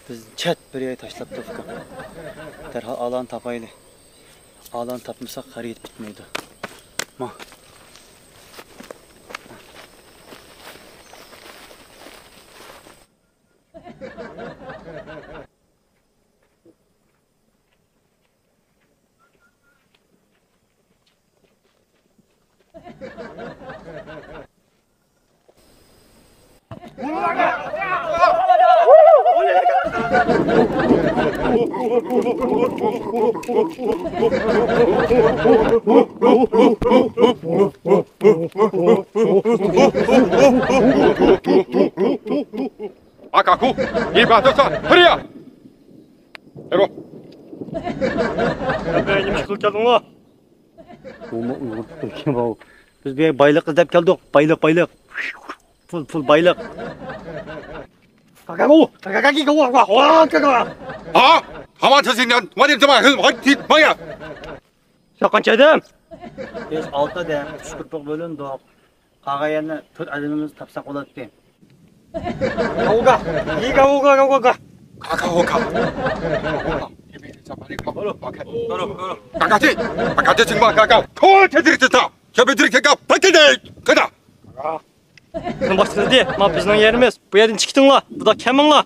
Biz chat bir yere tashlab turibdi. Derhal alan tapaylı. Alan tapmasak hareket bitmeydi. Ma. Akaku, ibadah hurriya. Ero. Nima ish qilib keldinglar? Biz bir baylık izlep geldik. Baylık. Full baylık. Ha? Haman tezingen, vadim zaman, hadi maya. Qancha adam? Biz 6 adam, 3 qurpiq bo'lindik. Qag'ayani 4 adamimiz tapsaq bo'ladi. Gauga. Kaka. Kakati 정말 kaka. 콜 테드릭다. 개베드릭 개가 바뀌네. 가자. Kim boshqasi, ma bizning yerimiz. Bu yerdan chiqdinglar. Bu da kaminglar.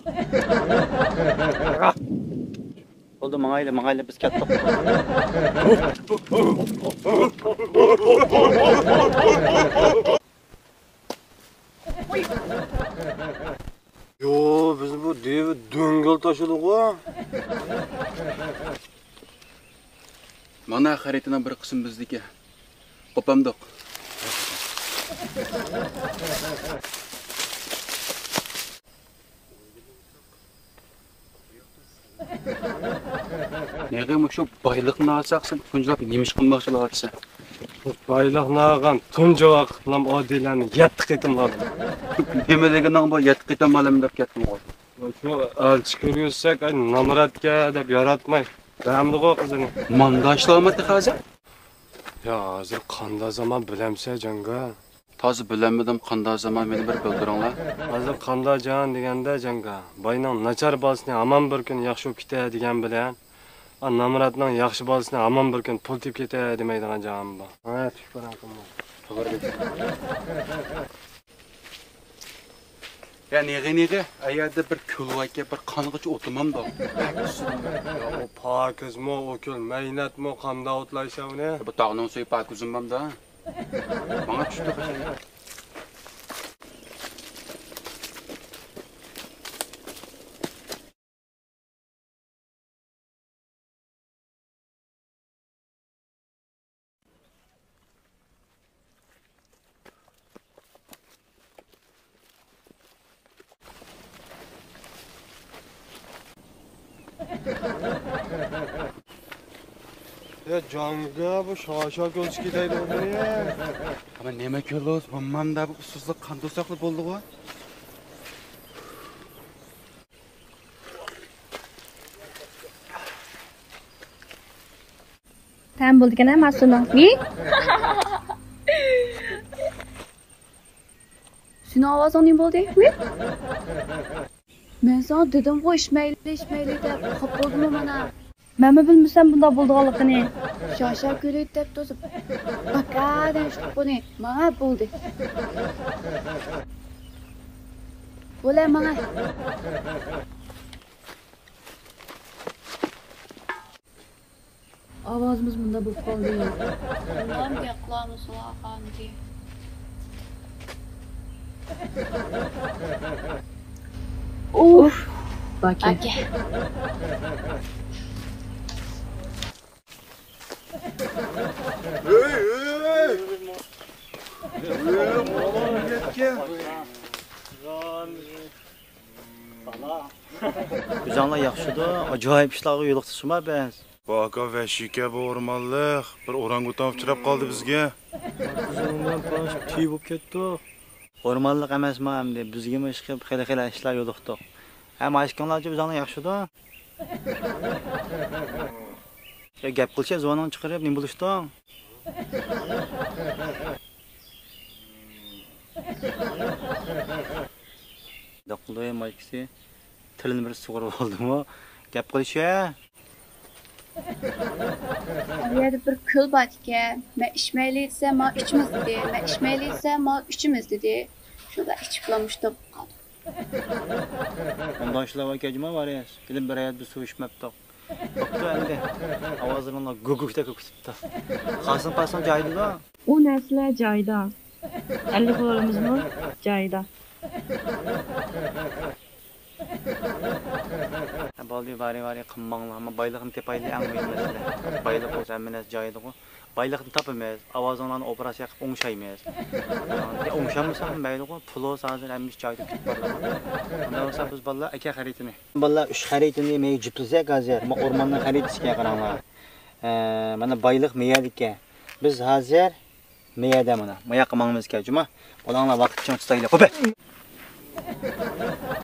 Oldu mangayla biz ketdik. Yo, biz bu devi döngel taşıdık-a. Mana xaritinin bir qismi bizniki. Qopamdiq. Nega shu boyliqni olsaqsan, kunjlab nemish qilmoqchilar otsa. Bayliqni olgan tunji vaqtlam odilani 7 qitim oldim. Nimaligini bu 7 qitim olam deb ketdim. Shu alchi ko'rsak, ay namratga deb yaratmay. Ramliqo qizini. Manda ishlamoqda hozir. Ya, hozir qanday zaman bilamsa janga. Tozi bilamadim qanday zaman meni bir bildiringlar. Hozir qanday jon deganda janga. Bayning nachar bolasini hamon bir kun yaxshi ketadi degan bilan, namratning yaxshi bolasini hamon bir kun pul tep ketadi demaydigan jon bu. Ha, tushparam. To'g'ri deb. Ya nega ayada bir kulvayga bir qanğıç otumamda. Ya o pakizmi, o kul mehnatmi qanday otlayshavni? Bu tağның suyu pakizimamda. Bana tushdi qashay. Ya janga bu şaşa kölç gideydi onu ya. Ama nima ko'rlos, bilmamda bu usuzlik qanday saqlab bo'ldi-ku? Tam bo'ldi-kana Mas'ulning. Seni ovozing nima bo'ldi? Men sana dedim-ku ishmayli deb, qop bo'ldimi mana? Men bilmasam bunday bo'lganligini. Shosha ko'raydi deb to'sib. Bakadan chiqib buni. Mana bo'ldi. Bo'la mana. Ovozimiz bunda bo'lib qoldi. Bundan quloqimiz quloqandi. Uf. Baki. Güzanlar yaxşıdır. Acayip işlarga yo'liqtishma biz. Baka ve şike bu ormanlık. Bir orangutan uçurab kaldı bizge. Bizning pash tiy bo'lib ketdi. Ormanlik emasmi hamda bizga chiqib xila ishlar yo'liqdi. Ham aytganlarcha bizlarga yaxshidir. Ya gap qilsa zoning chiqarib nima bo'lishding? Daqıldığı maykisi tilini bir sug'urib oldimi? Gap qilish-ya. Bu yerda bir ko'l bor ekan. Men ichmayli desam, men ichimiz dedi. Men ichmayli desam, men ichimiz dedi. Shunda ichiblamış deb qoldi. Ondan işler var ki acıma var ya. Gidip bir hayat bir su içmepti. Baktı elde. Avazlarına gugukta gugukta. Kasım pasın caydı da. U narsalar joyida. 50 qo'limizmi joyida. Baldi bari qımmangla ama baylıqını tepaylı en mühim mesele. Baylık olsa emines caydı o. Baylıqını tapamaz. Avazlarını operasiya qilib o'ngshaymiz. O'ngshamasa baylığı pulo hazır emmiş caydı kütüp barlar. Ondan olsa biz ballar aka xaritini. Ballar 3 xaritini mey jiplasak hozir. Men o'rmondan xaritishga qaranglar. Mana bayliq meyadika. Biz hozir meyada mana. Moya qilmamiz kerak, juma. Bolanglar vaqtcha tutaylar. Xo'p.